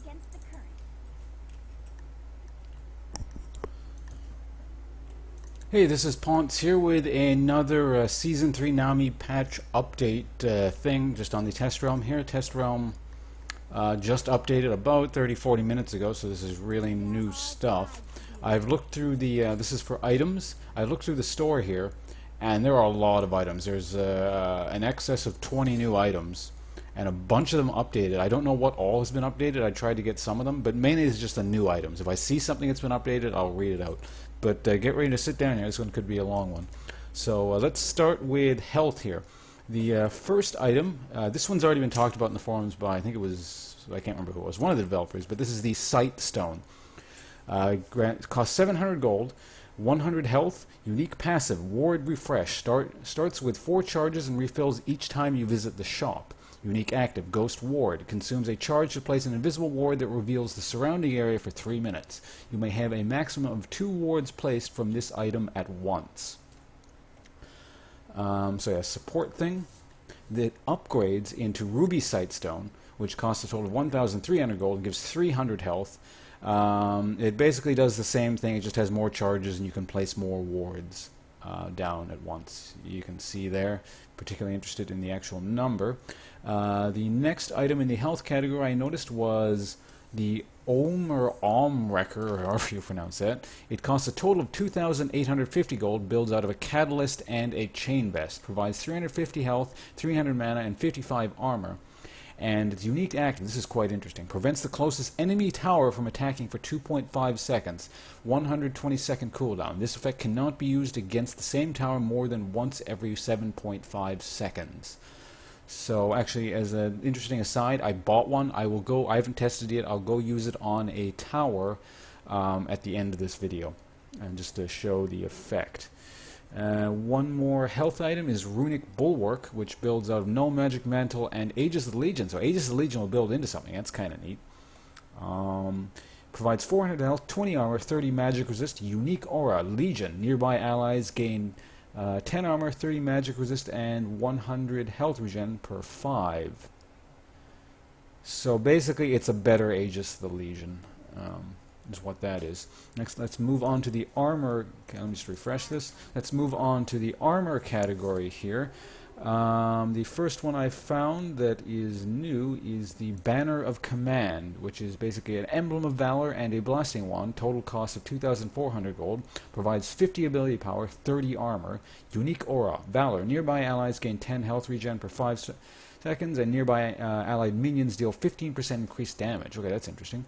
against the current. Hey, this is Ponce here with another Season 3 Nami patch update thing just on the test realm here. Test realm just updated about 30-40 minutes ago, so this is really new stuff. I've looked through the, this is for items, I've looked through the store here, and there are a lot of items. There's an excess of 20 new items, and a bunch of them updated. I don't know what all has been updated. I tried to get some of them, but mainly it's just the new items. If I see something that's been updated, I'll read it out. But get ready to sit down here. This one could be a long one. So let's start with health here. The first item, this one's already been talked about in the forums by, I think it was, I can't remember who it was, one of the developers, but this is the Sight Stone. Costs 700 gold, 100 health, unique passive, Ward Refresh. Starts with 4 charges and refills each time you visit the shop. Unique active, Ghost Ward. Consumes a charge to place an invisible ward that reveals the surrounding area for 3 minutes. You may have a maximum of 2 wards placed from this item at once. So yeah, support thing that upgrades into Ruby Sightstone, which costs a total of 1,300 gold and gives 300 health. It basically does the same thing, it just has more charges and you can place more wards down at once. You can see there, particularly interested in the actual number. The next item in the health category I noticed was the Wrecker, or however you pronounce that. It costs a total of 2,850 gold, builds out of a Catalyst and a Chain Vest, provides 350 health, 300 mana, and 55 armor. And its unique active, this is quite interesting, prevents the closest enemy tower from attacking for 2.5 seconds, 120 second cooldown. This effect cannot be used against the same tower more than once every 7.5 seconds. So actually, as an interesting aside, I bought one. I haven't tested it yet. I'll go use it on a tower at the end of this video, and just to show the effect. One more health item is Runic Bulwark, which builds out of No Magic Mantle and Aegis of the Legion. So Aegis of the Legion will build into something. That's kind of neat. Provides 400 health, 20 armor, 30 magic resist, unique aura, Legion. Nearby allies gain 10 armor, 30 magic resist, and 100 health regen per 5. So basically it's a better Aegis of the Legion. Is what that is. Next, let's move on to the armor. Okay, let me just refresh this. Let's move on to the armor category here. The first one I found that is new is the Banner of Command, which is basically an Emblem of Valor and a Blasting Wand. Total cost of 2,400 gold. Provides 50 ability power, 30 armor. Unique aura, Valor. Nearby allies gain 10 health regen per 5 seconds, and nearby allied minions deal 15% increased damage. Okay, that's interesting.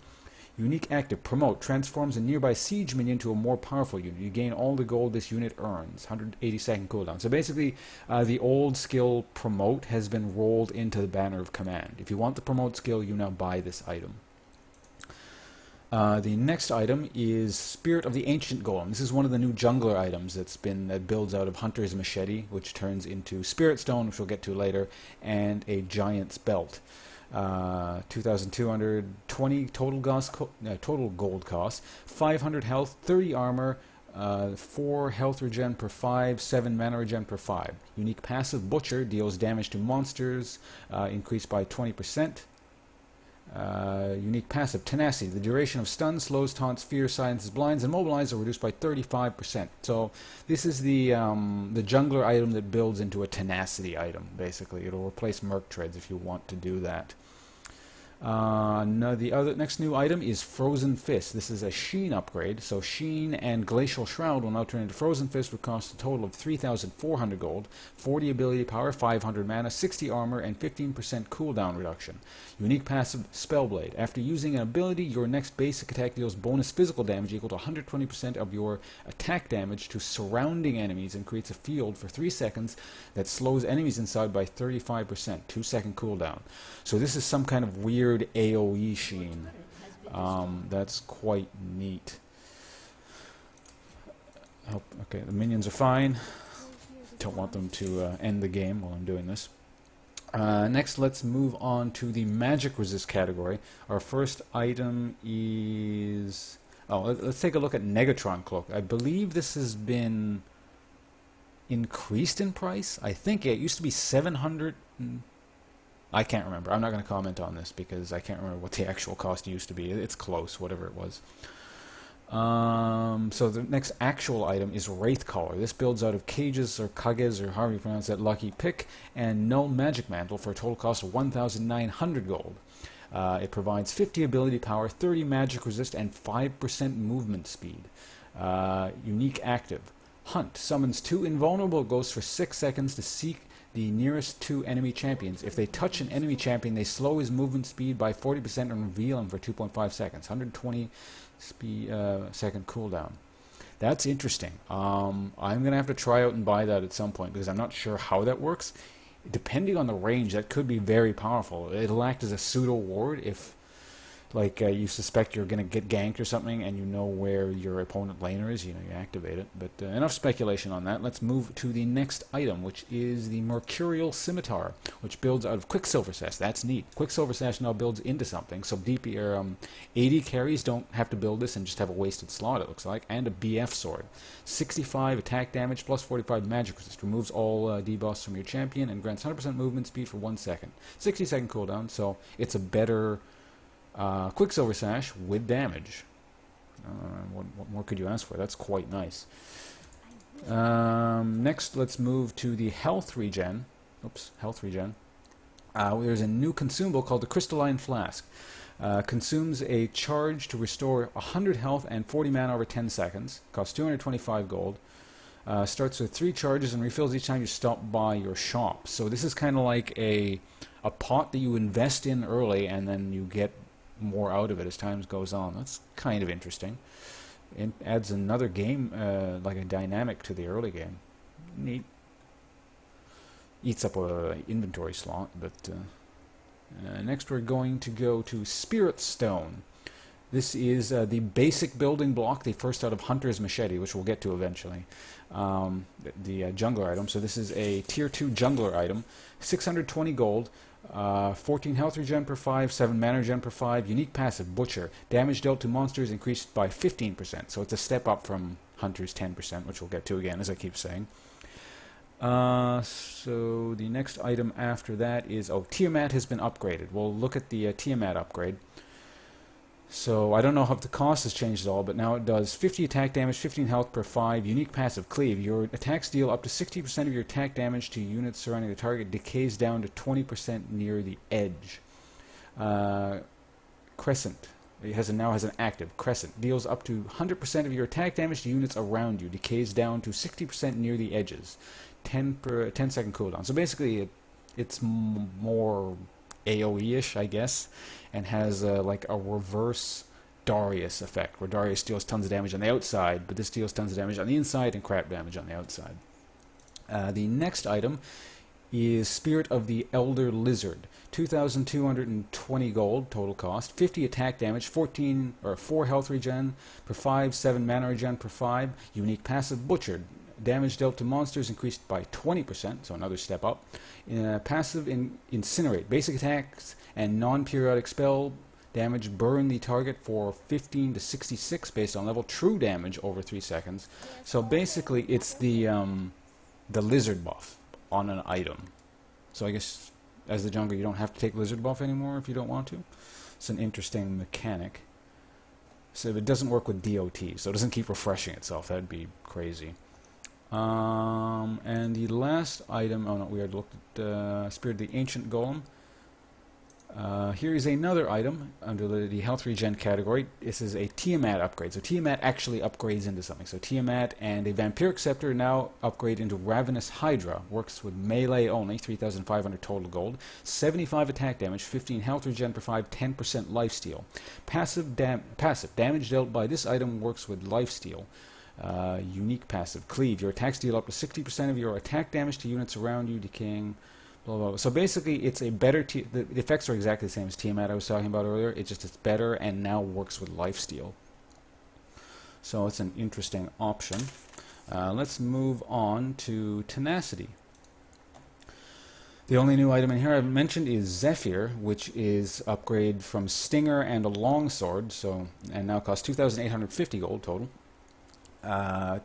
Unique active, Promote, transforms a nearby siege minion to a more powerful unit. You gain all the gold this unit earns, 180 second cooldown. So basically, the old skill Promote has been rolled into the Banner of Command. If you want the Promote skill, you now buy this item. The next item is Spirit of the Ancient Golem. This is one of the new jungler items that builds out of Hunter's Machete, which turns into Spirit Stone, which we'll get to later, and a Giant's Belt. 2,220 total gold cost, 500 health, 30 armor, 4 health regen per 5, 7 mana regen per 5. Unique passive, Butcher, deals damage to monsters, increased by 20%. Unique passive, Tenacity, the duration of stun, slows, taunts, fear, silences, blinds, and mobilize are reduced by 35%. So this is the jungler item that builds into a Tenacity item, basically. It'll replace Merc Treads if you want to do that. Now the next new item is Frozen Fist. This is a Sheen upgrade, so Sheen and Glacial Shroud will now turn into Frozen Fist, which costs a total of 3,400 gold, 40 ability power, 500 mana, 60 armor, and 15% cooldown reduction. Unique passive, Spellblade. After using an ability, your next basic attack deals bonus physical damage equal to 120% of your attack damage to surrounding enemies and creates a field for 3 seconds that slows enemies inside by 35%, 2-second cooldown. So this is some kind of weird AoE Sheen. That's quite neat. Okay, the minions are fine. Don't want them to end the game while I'm doing this. Next, let's move on to the magic resist category. Our first item is... let's take a look at Negatron Cloak. I believe this has been increased in price. I think it used to be 700 I can't remember. I'm not going to comment on this because I can't remember what the actual cost used to be. It's close, whatever it was. So the next actual item is Wraith Caller. This builds out of Cages or Kages or however you pronounce that lucky pick and Null Magic Mantle for a total cost of 1,900 gold. It provides 50 ability power, 30 magic resist, and 5% movement speed. Unique active. Hunt. Summons 2 invulnerable ghosts for 6 seconds to seek the nearest 2 enemy champions. If they touch an enemy champion, they slow his movement speed by 40% and reveal him for 2.5 seconds. 120 second cooldown. That's interesting. I'm going to have to try out and buy that at some point because I'm not sure how that works. Depending on the range, that could be very powerful. It'll act as a pseudo ward if, like, you suspect you're going to get ganked or something, and you know where your opponent laner is. You know, you activate it. But enough speculation on that. Let's move to the next item, which is the Mercurial Scimitar, which builds out of Quicksilver Sash. That's neat. Quicksilver Sash now builds into something, so DP or AD carries don't have to build this and just have a wasted slot. It looks like, and a BF sword. 65 attack damage plus 45 magic resist. Removes all debuffs from your champion and grants 100% movement speed for 1 second. 60 second cooldown. So it's a better Quicksilver Sash with damage. What more could you ask for? That's quite nice. Next, let's move to the health regen. Oops, health regen. There's a new consumable called the Crystalline Flask. Consumes a charge to restore 100 health and 40 mana over 10 seconds. Costs 225 gold. Starts with 3 charges and refills each time you stop by your shop. So this is kind of like a pot that you invest in early and then you get more out of it as time goes on. That's kind of interesting. It adds another game, like a dynamic to the early game. Neat. Eats up a inventory slot, but next we're going to go to Spirit Stone. This is the basic building block, the first out of Hunter's Machete, which we'll get to eventually. The jungler item. So this is a tier 2 jungler item. 620 gold. 14 health regen per 5, 7 mana regen per 5, unique passive, Butcher. Damage dealt to monsters increased by 15%, so it's a step up from Hunter's 10%, which we'll get to again, as I keep saying. So the next item after that is, Tiamat has been upgraded. We'll look at the Tiamat upgrade. So I don't know if the cost has changed at all, but now it does 50 attack damage, 15 health per 5, unique passive Cleave. Your attacks deal up to 60% of your attack damage to units surrounding the target, decays down to 20% near the edge. Crescent. It now has an active. Crescent. Deals up to 100% of your attack damage to units around you, decays down to 60% near the edges. 10 second cooldown. So basically it's more AoE-ish, I guess, and has like a reverse Darius effect, where Darius deals tons of damage on the outside, but this deals tons of damage on the inside and crap damage on the outside. The next item is Spirit of the Elder Lizard. 2,220 gold total cost, 50 attack damage, 4 health regen per 5, 7 mana regen per 5, unique passive Butchered. Damage dealt to monsters increased by 20%, so another step up. Passive Incinerate. Basic attacks and non-periodic spell damage burn the target for 15 to 66 based on level. True damage over 3 seconds. So basically it's the lizard buff on an item. So I guess as the jungler you don't have to take lizard buff anymore if you don't want to. It's an interesting mechanic. So it doesn't work with DOT, so it doesn't keep refreshing itself. That'd be crazy. And the last item, oh no, we had looked at Spirit of the Ancient Golem. Here is another item under the health regen category. This is a Tiamat upgrade. So Tiamat actually upgrades into something. So Tiamat and a Vampiric Scepter now upgrade into Ravenous Hydra. Works with melee only, 3,500 total gold, 75 attack damage, 15 health regen per 5, 10% lifesteal. Passive damage dealt by this item works with lifesteal. Unique passive Cleave. Your attacks deal up to 60% of your attack damage to units around you, decaying. Blah, blah, blah. So basically, it's a better. The effects are exactly the same as Tiamat I was talking about earlier. It's just it's better and now works with lifesteal. So it's an interesting option. Let's move on to Tenacity. The only new item in here I've mentioned is Zephyr, which is upgrade from Stinger and a Longsword. So and now costs 2,850 gold total.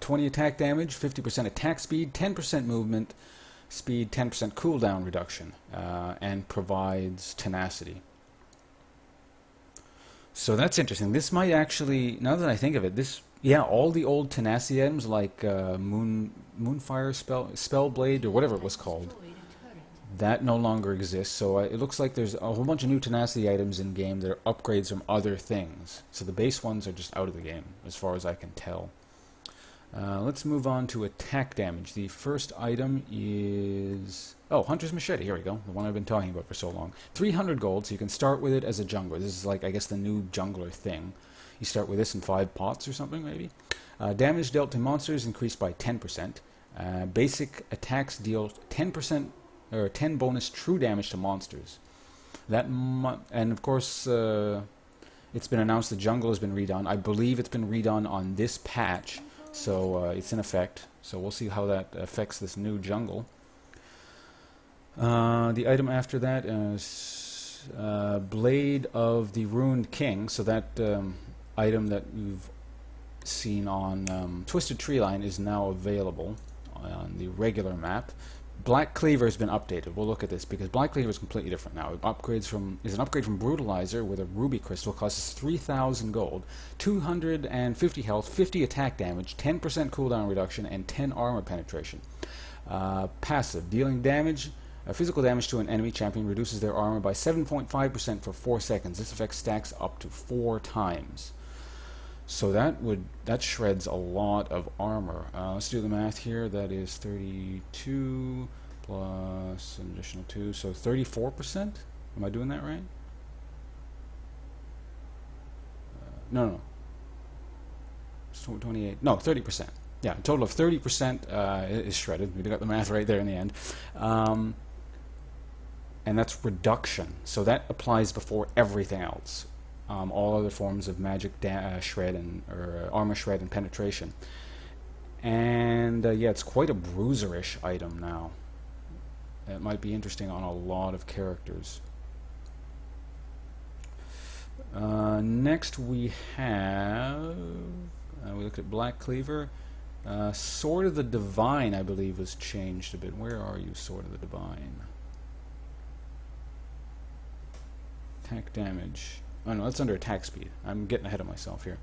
20 attack damage, 50% attack speed, 10% movement, speed, 10% cooldown reduction, and provides tenacity. So that's interesting. This might actually, now that I think of it, yeah, all the old tenacity items like Moonfire Spellblade or whatever it was called, that no longer exists. So it looks like there's a whole bunch of new tenacity items in game that are upgrades from other things. So the base ones are just out of the game, as far as I can tell. Let's move on to attack damage. The first item is... oh, Hunter's Machete. Here we go. The one I've been talking about for so long. 300 gold, so you can start with it as a jungler. This is like, I guess, the new jungler thing. You start with this in 5 pots or something, maybe. Damage dealt to monsters increased by 10%. Basic attacks deal 10% or 10 bonus true damage to monsters. And of course, it's been announced the jungle has been redone. I believe it's been redone on this patch. So it's in effect. So we'll see how that affects this new jungle. The item after that is Blade of the Ruined King. So that item that you've seen on Twisted Treeline is now available on the regular map. Black Cleaver has been updated. We'll look at this because Black Cleaver is completely different now. It is an upgrade from Brutalizer with a ruby crystal. Costs 3,000 gold, 250 health, 50 attack damage, 10% cooldown reduction, and 10 armor penetration. Passive, dealing damage, physical damage to an enemy champion reduces their armor by 7.5% for 4 seconds. This effect stacks up to 4 times. So that shreds a lot of armor. Let's do the math here. That is 32 plus an additional 2, so 34%. Am I doing that right? No. It's 28. No, 30%. Yeah, a total of 30% is shredded. We got the math right there in the end. And that's reduction. So that applies before everything else. All other forms of magic shred or armor shred and penetration. And yeah, it's quite a bruiserish item now. It might be interesting on a lot of characters. Next we have, we looked at Black Cleaver. Sword of the Divine, I believe, was changed a bit. Where are you, Sword of the Divine? Attack damage. Oh no, that's under attack speed. I'm getting ahead of myself here.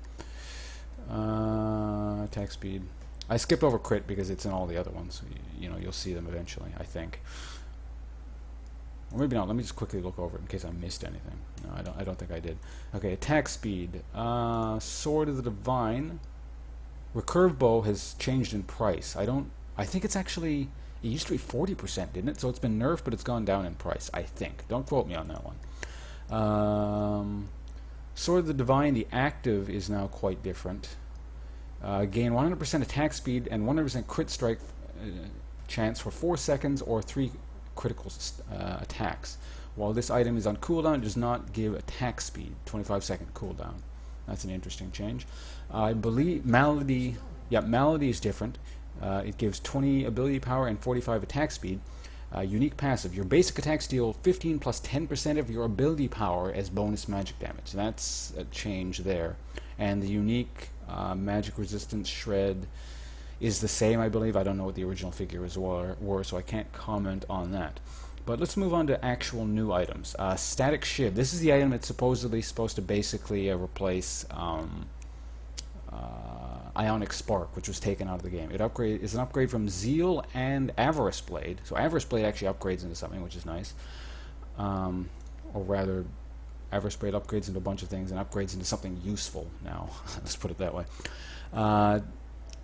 Attack speed. I skipped over crit because it's in all the other ones. So you know, you'll see them eventually, I think. Or maybe not. Let me just quickly look over it in case I missed anything. No, I don't think I did. Okay, attack speed. Sword of the Divine. Recurve bow has changed in price. I think it's actually... It used to be 40%, didn't it? So it's been nerfed, but it's gone down in price, I think. Don't quote me on that one. Sword of the Divine, the active is now quite different. Gain 100% attack speed and 100% crit strike chance for 4 seconds or 3 critical attacks. While this item is on cooldown, it does not give attack speed, 25-second cooldown. That's an interesting change. I believe Malady is different. It gives 20 ability power and 45 attack speed. Unique passive. Your basic attacks deal 15 plus 10% of your ability power as bonus magic damage. That's a change there. And the unique magic resistance shred is the same, I believe. I don't know what the original figures were, so I can't comment on that. But let's move on to actual new items. Static Shiv. This is the item that's supposedly supposed to basically replace Ionic Spark, which was taken out of the game. It is an upgrade from Zeal and Avarice Blade. So Avarice Blade actually upgrades into something, which is nice. Or rather, Avarice Blade upgrades into a bunch of things and upgrades into something useful now. Let's put it that way.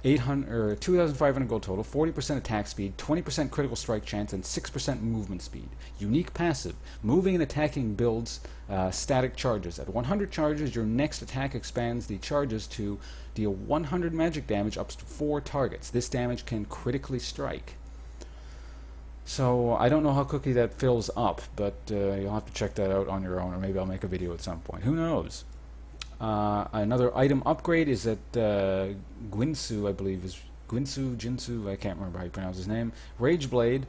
2,500 gold total, 40% attack speed, 20% critical strike chance, and 6% movement speed. Unique passive. Moving and attacking builds static charges. At 100 charges, your next attack expands the charges to deal 100 magic damage up to 4 targets. This damage can critically strike. So I don't know how quickly that fills up, but you'll have to check that out on your own, or maybe I'll make a video at some point. Who knows? Another item upgrade is that Jinsu, I believe, is Jinsu, I can't remember how you pronounce his name. Rageblade,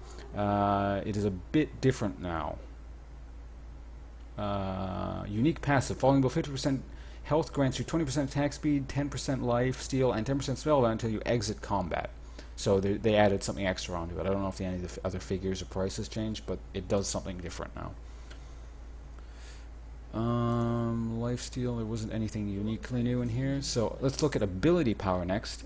it is a bit different now. Unique passive, falling below 50% health grants you 20% attack speed, 10% life steal, and 10% spellbound until you exit combat. So they added something extra onto it. I don't know if any of the other figures or prices changed, but it does something different now. Lifesteal, there wasn't anything uniquely new in here. So let's look at ability power next.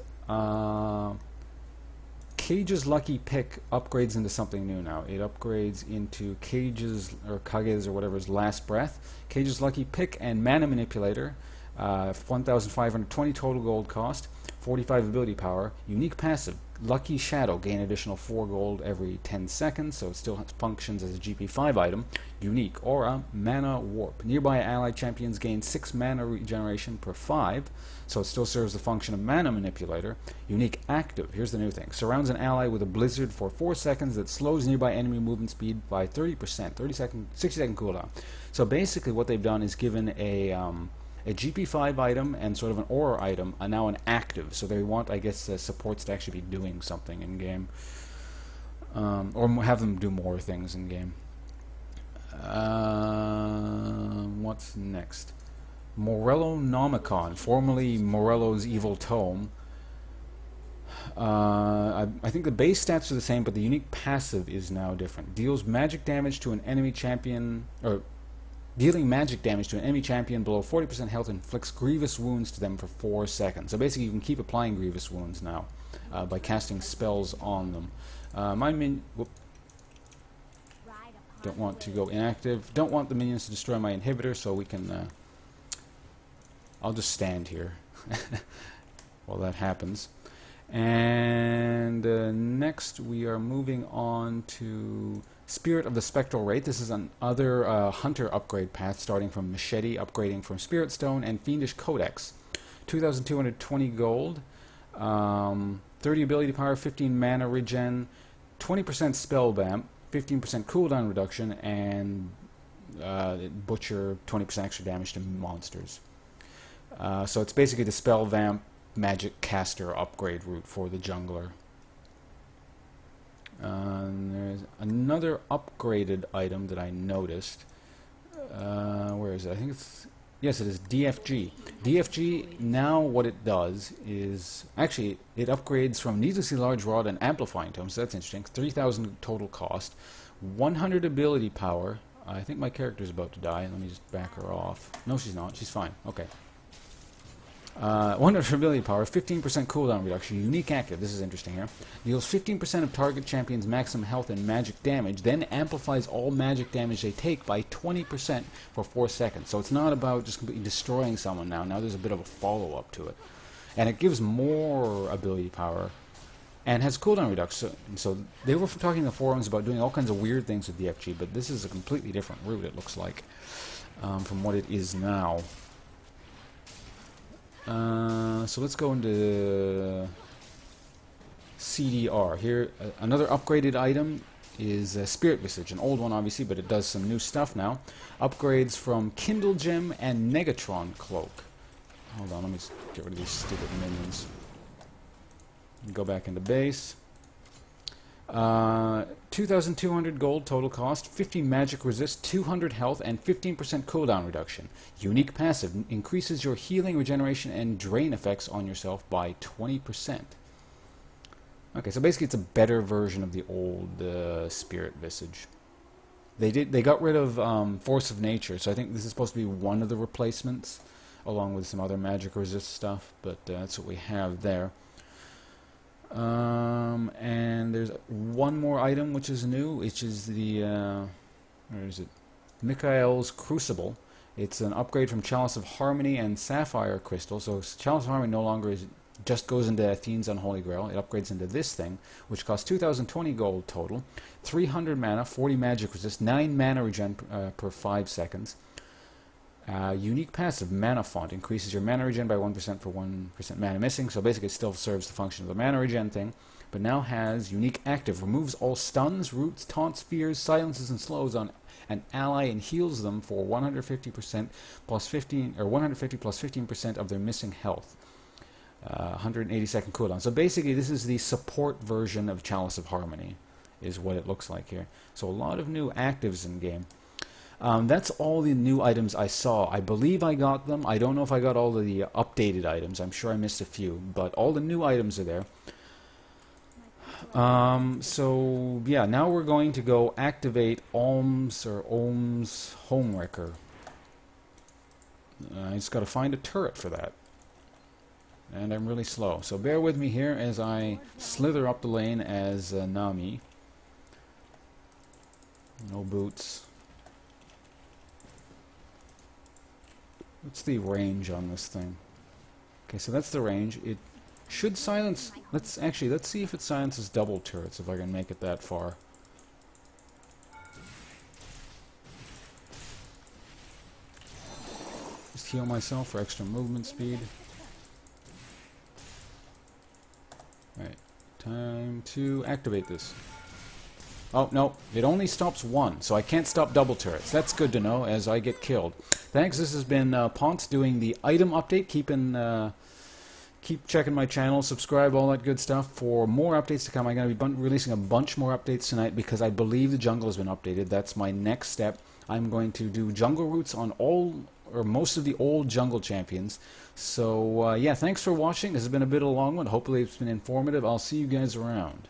Cage's Lucky Pick upgrades into something new now. It upgrades into Cage's, or Kage's, or whatever's Last Breath. Cage's Lucky Pick and Mana Manipulator. 1,520 total gold cost. 45 ability power. Unique passive. Lucky Shadow. Gain additional 4 gold every 10 seconds, so it still functions as a GP5 item. Unique Aura. Mana Warp. Nearby allied champions gain 6 mana regeneration per 5, so it still serves the function of Mana Manipulator. Unique Active. Here's the new thing. Surrounds an ally with a blizzard for 4 seconds that slows nearby enemy movement speed by 30%. 60-second cooldown. So basically what they've done is given a GP5 item and sort of an aura item are now an active, so they want, I guess, supports to actually be doing something in game, or have them do more things in game. What's next? Morello Nomicon, formerly Morello's Evil Tome. I think the base stats are the same, but the unique passive is now different. Deals magic damage to an enemy champion, or dealing magic damage to an enemy champion below 40% health inflicts grievous wounds to them for 4 seconds. So basically you can keep applying grievous wounds now by casting spells on them. Don't want to go inactive. Don't want the minions to destroy my inhibitor, so we can... I'll just stand here while that happens. And next we are moving on to Spirit of the Spectral Wraith. This is another hunter upgrade path, starting from Machete, upgrading from Spirit Stone and Fiendish Codex. 2,220 gold, 30 ability power, 15 mana regen, 20% spell vamp, 15% cooldown reduction, and butcher 20% extra damage to monsters. So it's basically the spell vamp magic caster upgrade route for the jungler. There's another upgraded item that I noticed. Where is it? I think it's... Yes, it is DFG. DFG, now what it does is... Actually, it upgrades from Needlessly Large Rod and Amplifying Tome, so that's interesting. 3,000 total cost. 100 ability power. I think my character's about to die. Let me just back her off. No, she's not. She's fine. Okay. 100 ability power, 15% cooldown reduction, unique active, this is interesting here. Deals 15% of target champions' maximum health and magic damage, then amplifies all magic damage they take by 20% for 4 seconds. So it's not about just completely destroying someone now. Now there's a bit of a follow-up to it. And it gives more ability power and has cooldown reduction. So they were talking in the forums about doing all kinds of weird things with DFG, but this is a completely different route, it looks like, from what it is now. So let's go into CDR. Here, another upgraded item is Spirit Visage, an old one obviously, but it does some new stuff now. Upgrades from Kindle Gem and Negatron Cloak. Hold on, let me just get rid of these stupid minions. Go back into base. 2,200 gold total cost, 50 magic resist, 200 health, and 15% cooldown reduction. Unique passive increases your healing, regeneration, and drain effects on yourself by 20%. Okay, so basically it's a better version of the old Spirit Visage. They got rid of Force of Nature, so I think this is supposed to be one of the replacements, along with some other magic resist stuff, but that's what we have there. And there's one more item which is new, which is the where is it? Nichols Crucible. It's an upgrade from Chalice of Harmony and Sapphire Crystal. So Chalice of Harmony no longer just goes into Athene's Unholy Grail. It upgrades into this thing, which costs 2,020 gold total, 300 mana, 40 magic resist, 9 mana regen per 5 seconds. Unique passive, Mana Font, increases your mana regen by 1% for 1% mana missing, so basically it still serves the function of the mana regen thing, but now has unique active, removes all stuns, roots, taunts, fears, silences, and slows on an ally and heals them for 150% plus 15, or 150 plus 15% of their missing health. 180-second cooldown. So basically this is the support version of Chalice of Harmony, is what it looks like here. So a lot of new actives in game. That's all the new items I saw. I believe I got them. I don't know if I got all of the updated items. I'm sure I missed a few, but all the new items are there. So yeah, now we're going to go activate Ohm's Homewrecker. I just got to find a turret for that. And I'm really slow. So bear with me here as I slither up the lane as Nami. No boots. What's the range on this thing? Okay, so that's the range. It should silence... Let's see if it silences double turrets, if I can make it that far. Just heal myself for extra movement speed. Alright, time to activate this. Oh, no, it only stops one, so I can't stop double turrets. That's good to know as I get killed. Thanks, this has been Ponce doing the item update. Keep checking my channel, subscribe, all that good stuff for more updates to come. I'm going to be releasing a bunch more updates tonight because I believe the jungle has been updated. That's my next step. I'm going to do jungle routes on all or most of the old jungle champions. So, yeah, thanks for watching. This has been a bit of a long one. Hopefully it's been informative. I'll see you guys around.